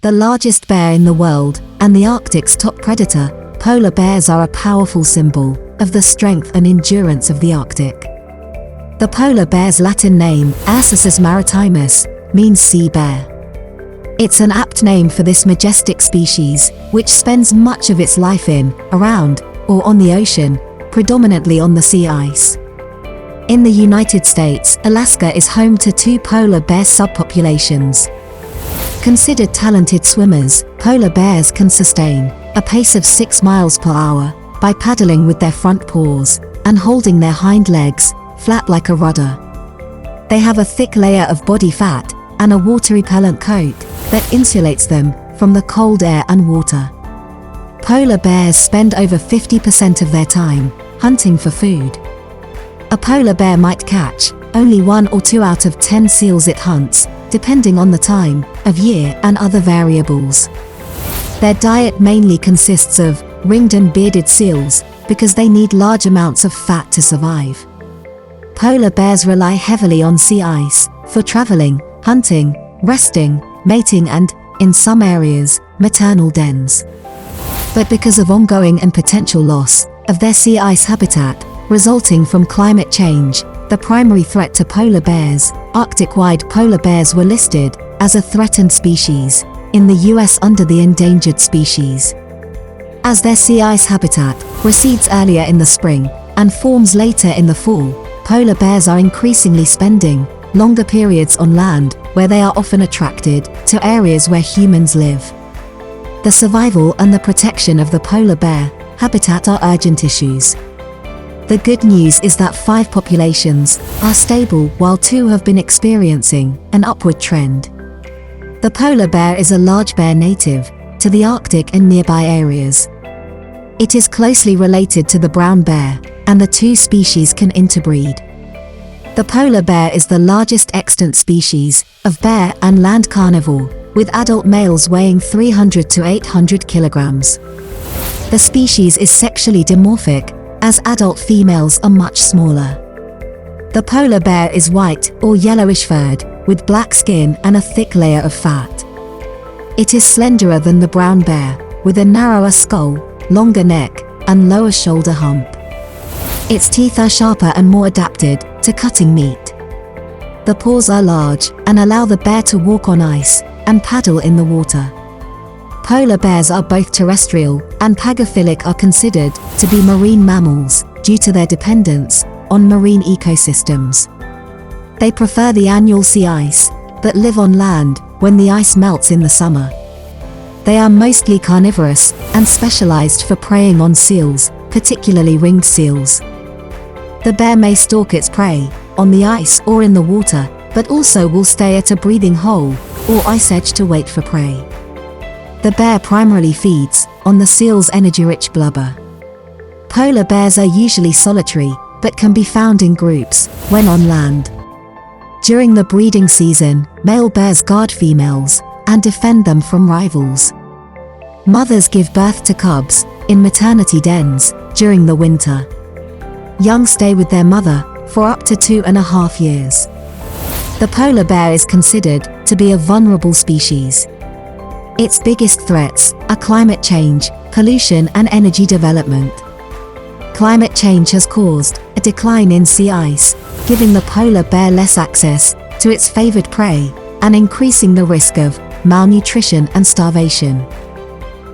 The largest bear in the world, and the Arctic's top predator, polar bears are a powerful symbol of the strength and endurance of the Arctic. The polar bear's Latin name, Ursus maritimus, means sea bear. It's an apt name for this majestic species, which spends much of its life in, around, or on the ocean, predominantly on the sea ice. In the United States, Alaska is home to 2 polar bear subpopulations. Considered talented swimmers, polar bears can sustain a pace of 6 miles per hour by paddling with their front paws and holding their hind legs flat like a rudder. They have a thick layer of body fat and a water-repellent coat that insulates them from the cold air and water. Polar bears spend over 50% of their time hunting for food. A polar bear might catch only 1 or 2 out of 10 seals it hunts, depending on the time of year and other variables. Their diet mainly consists of ringed and bearded seals because they need large amounts of fat to survive. Polar bears rely heavily on sea ice for traveling, hunting, resting, mating and, in some areas, maternal dens. But because of ongoing and potential loss of their sea ice habitat resulting from climate change, the primary threat to polar bears, Arctic-wide polar bears were listed as a threatened species in the US under the endangered species. As their sea ice habitat recedes earlier in the spring and forms later in the fall, polar bears are increasingly spending longer periods on land, where they are often attracted to areas where humans live. The survival and the protection of the polar bear habitat are urgent issues. The good news is that 5 populations are stable while 2 have been experiencing an upward trend. The polar bear is a large bear native to the Arctic and nearby areas. It is closely related to the brown bear, and the 2 species can interbreed. The polar bear is the largest extant species of bear and land carnivore, with adult males weighing 300 to 800 kilograms. The species is sexually dimorphic, as adult females are much smaller. The polar bear is white or yellowish furred, with black skin and a thick layer of fat. It is slenderer than the brown bear, with a narrower skull, longer neck, and lower shoulder hump. Its teeth are sharper and more adapted to cutting meat. The paws are large and allow the bear to walk on ice and paddle in the water. Polar bears are both terrestrial and pagophilic, are considered to be marine mammals due to their dependence on marine ecosystems. They prefer the annual sea ice, but live on land when the ice melts in the summer. They are mostly carnivorous and specialized for preying on seals, particularly ringed seals. The bear may stalk its prey on the ice or in the water, but also will stay at a breathing hole or ice edge to wait for prey. The bear primarily feeds on the seal's energy-rich blubber. Polar bears are usually solitary, but can be found in groups when on land. During the breeding season, male bears guard females and defend them from rivals. Mothers give birth to cubs in maternity dens during the winter. Young stay with their mother for up to 2.5 years. The polar bear is considered to be a vulnerable species. Its biggest threats are climate change, pollution, and energy development. Climate change has caused a decline in sea ice, giving the polar bear less access to its favored prey and increasing the risk of malnutrition and starvation.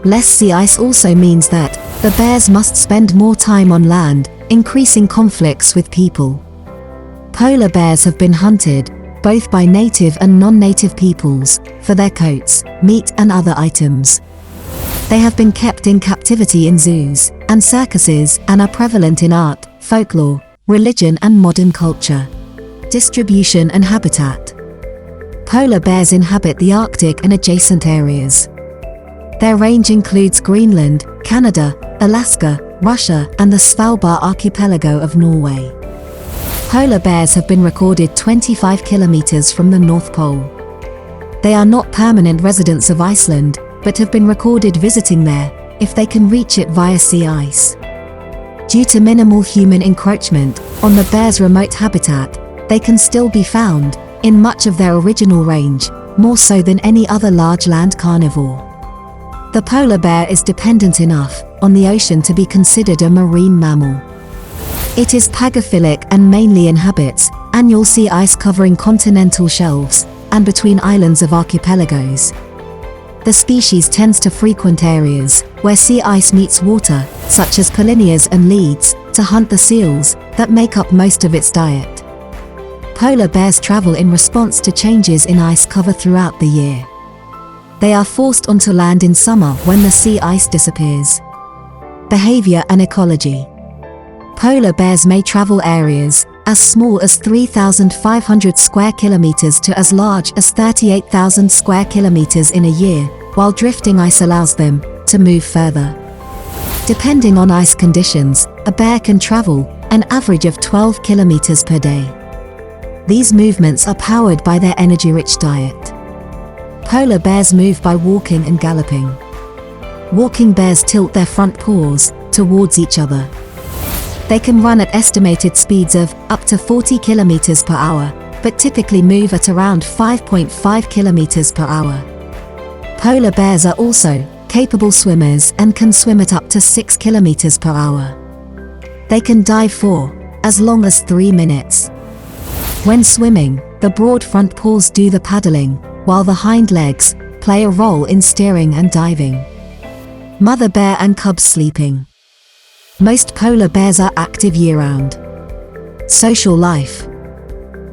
Less sea ice also means that the bears must spend more time on land, increasing conflicts with people. Polar bears have been hunted both by native and non-native peoples for their coats, meat, and other items. They have been kept in captivity in zoos and circuses and are prevalent in art, folklore, religion, and modern culture. Distribution and habitat. Polar bears inhabit the Arctic and adjacent areas. Their range includes Greenland, Canada, Alaska, Russia, and the Svalbard archipelago of Norway. Polar bears have been recorded 25 kilometers from the North Pole. They are not permanent residents of Iceland, but have been recorded visiting there if they can reach it via sea ice. Due to minimal human encroachment on the bear's remote habitat, they can still be found in much of their original range more so than any other large land carnivore. The polar bear is dependent enough on the ocean to be considered a marine mammal. It is pagophilic and mainly inhabits annual sea ice covering continental shelves and between islands of archipelagos. The species tends to frequent areas where sea ice meets water, such as polynyas and leads, to hunt the seals that make up most of its diet. Polar bears travel in response to changes in ice cover throughout the year. They are forced onto land in summer when the sea ice disappears. Behavior and ecology. Polar bears may travel areas as small as 3,500 square kilometers to as large as 38,000 square kilometers in a year, while drifting ice allows them to move further. Depending on ice conditions, a bear can travel an average of 12 kilometers per day. These movements are powered by their energy-rich diet. Polar bears move by walking and galloping. Walking bears tilt their front paws towards each other. They can run at estimated speeds of up to 40 kilometers per hour, but typically move at around 5.5 kilometers per hour. Polar bears are also capable swimmers and can swim at up to 6 kilometers per hour. They can dive for as long as 3 minutes. When swimming, the broad front paws do the paddling, while the hind legs play a role in steering and diving. Mother bear and cubs sleeping. Most polar bears are active year-round. Social life.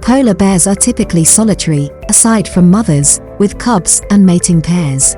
Polar bears are typically solitary, aside from mothers, with cubs and mating pairs.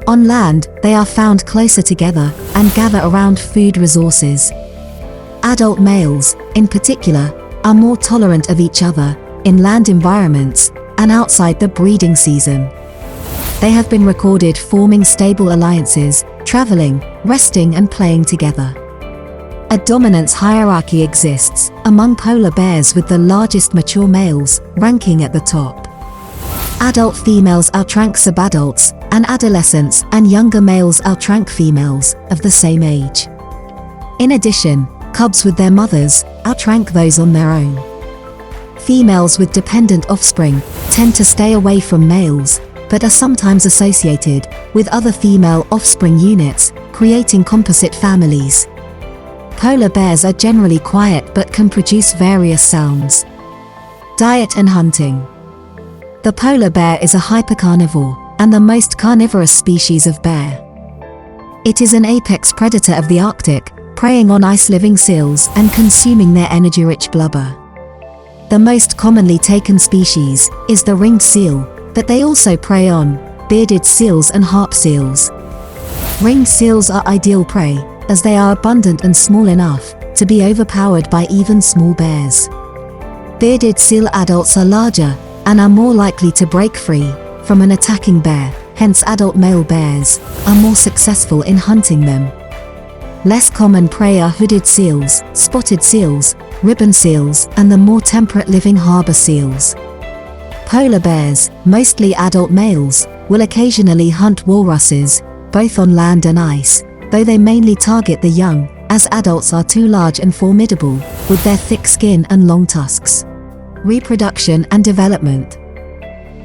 On land, they are found closer together and gather around food resources. Adult males, in particular, are more tolerant of each other in land environments and outside the breeding season. They have been recorded forming stable alliances, traveling, resting and playing together. A dominance hierarchy exists among polar bears, with the largest mature males ranking at the top. Adult females outrank subadults, and adolescents and younger males outrank females of the same age. In addition, cubs with their mothers outrank those on their own. Females with dependent offspring tend to stay away from males, but are sometimes associated with other female offspring units, creating composite families. Polar bears are generally quiet but can produce various sounds. Diet and hunting. The polar bear is a hypercarnivore and the most carnivorous species of bear. It is an apex predator of the Arctic, preying on ice-living seals and consuming their energy-rich blubber. The most commonly taken species is the ringed seal, but they also prey on bearded seals and harp seals. Ringed seals are ideal prey, as they are abundant and small enough to be overpowered by even small bears. Bearded seal adults are larger and are more likely to break free from an attacking bear, hence adult male bears are more successful in hunting them. Less common prey are hooded seals, spotted seals, ribbon seals, and the more temperate living harbor seals. Polar bears, mostly adult males, will occasionally hunt walruses, both on land and ice, though they mainly target the young, as adults are too large and formidable, with their thick skin and long tusks. Reproduction and development.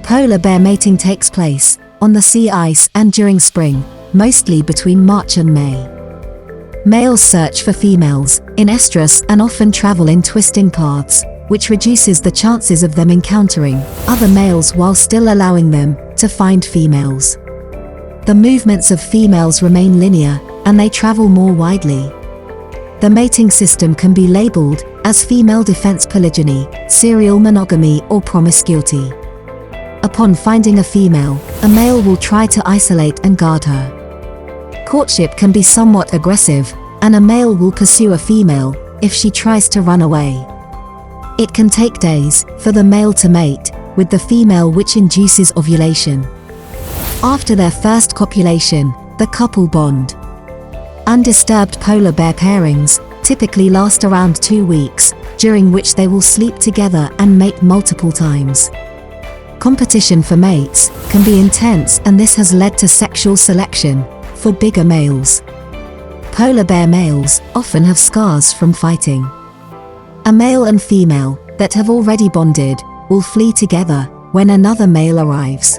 Polar bear mating takes place on the sea ice and during spring, mostly between March and May. Males search for females in estrus and often travel in twisting paths, which reduces the chances of them encountering other males while still allowing them to find females. The movements of females remain linear, and they travel more widely. The mating system can be labeled as female defense polygyny, serial monogamy, or promiscuity. Upon finding a female, a male will try to isolate and guard her. Courtship can be somewhat aggressive, and a male will pursue a female if she tries to run away. It can take days for the male to mate with the female, which induces ovulation. After their first copulation, the couple bond. Undisturbed polar bear pairings typically last around 2 weeks, during which they will sleep together and mate multiple times. Competition for mates can be intense, and this has led to sexual selection for bigger males. Polar bear males often have scars from fighting. A male and female that have already bonded will flee together when another male arrives.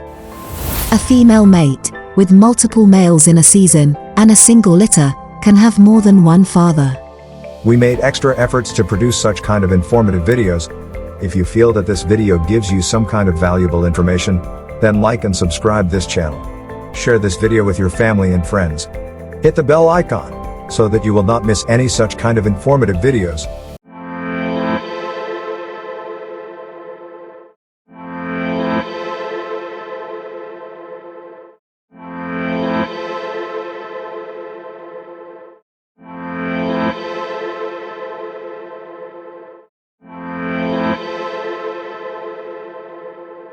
A female mate, with multiple males in a season, and a single litter, can have more than one father. We made extra efforts to produce such kind of informative videos. If you feel that this video gives you some kind of valuable information, then like and subscribe this channel. Share this video with your family and friends. Hit the bell icon, so that you will not miss any such kind of informative videos.